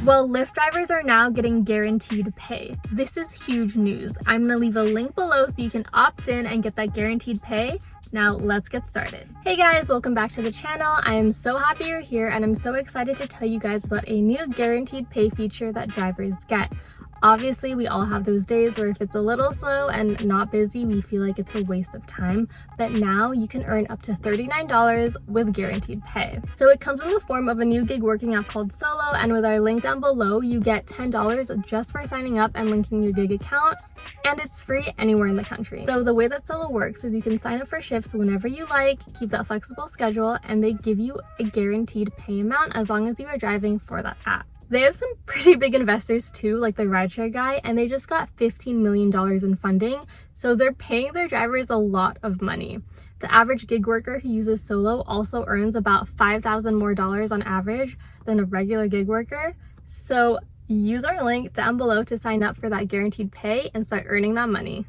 Well, Lyft drivers are now getting guaranteed pay. This is huge news. I'm gonna leave a link below so you can opt in and get that guaranteed pay. Now let's get started. Hey guys, welcome back to the channel. I am so happy you're here and I'm so excited to tell you guys about a new guaranteed pay feature that drivers get. Obviously, we all have those days where if it's a little slow and not busy, we feel like it's a waste of time. But now you can earn up to $39 with guaranteed pay. So it comes in the form of a new gig working app called Solo, and with our link down below, you get $10 just for signing up and linking your gig account, and it's free anywhere in the country. So the way that Solo works is you can sign up for shifts whenever you like, keep that flexible schedule, and they give you a guaranteed pay amount as long as you are driving for that app. They have some pretty big investors too, like the Rideshare Guy, and they just got $15 million in funding, so they're paying their drivers a lot of money. The average gig worker who uses Solo also earns about $5,000 more on average than a regular gig worker, so use our link down below to sign up for that guaranteed pay and start earning that money.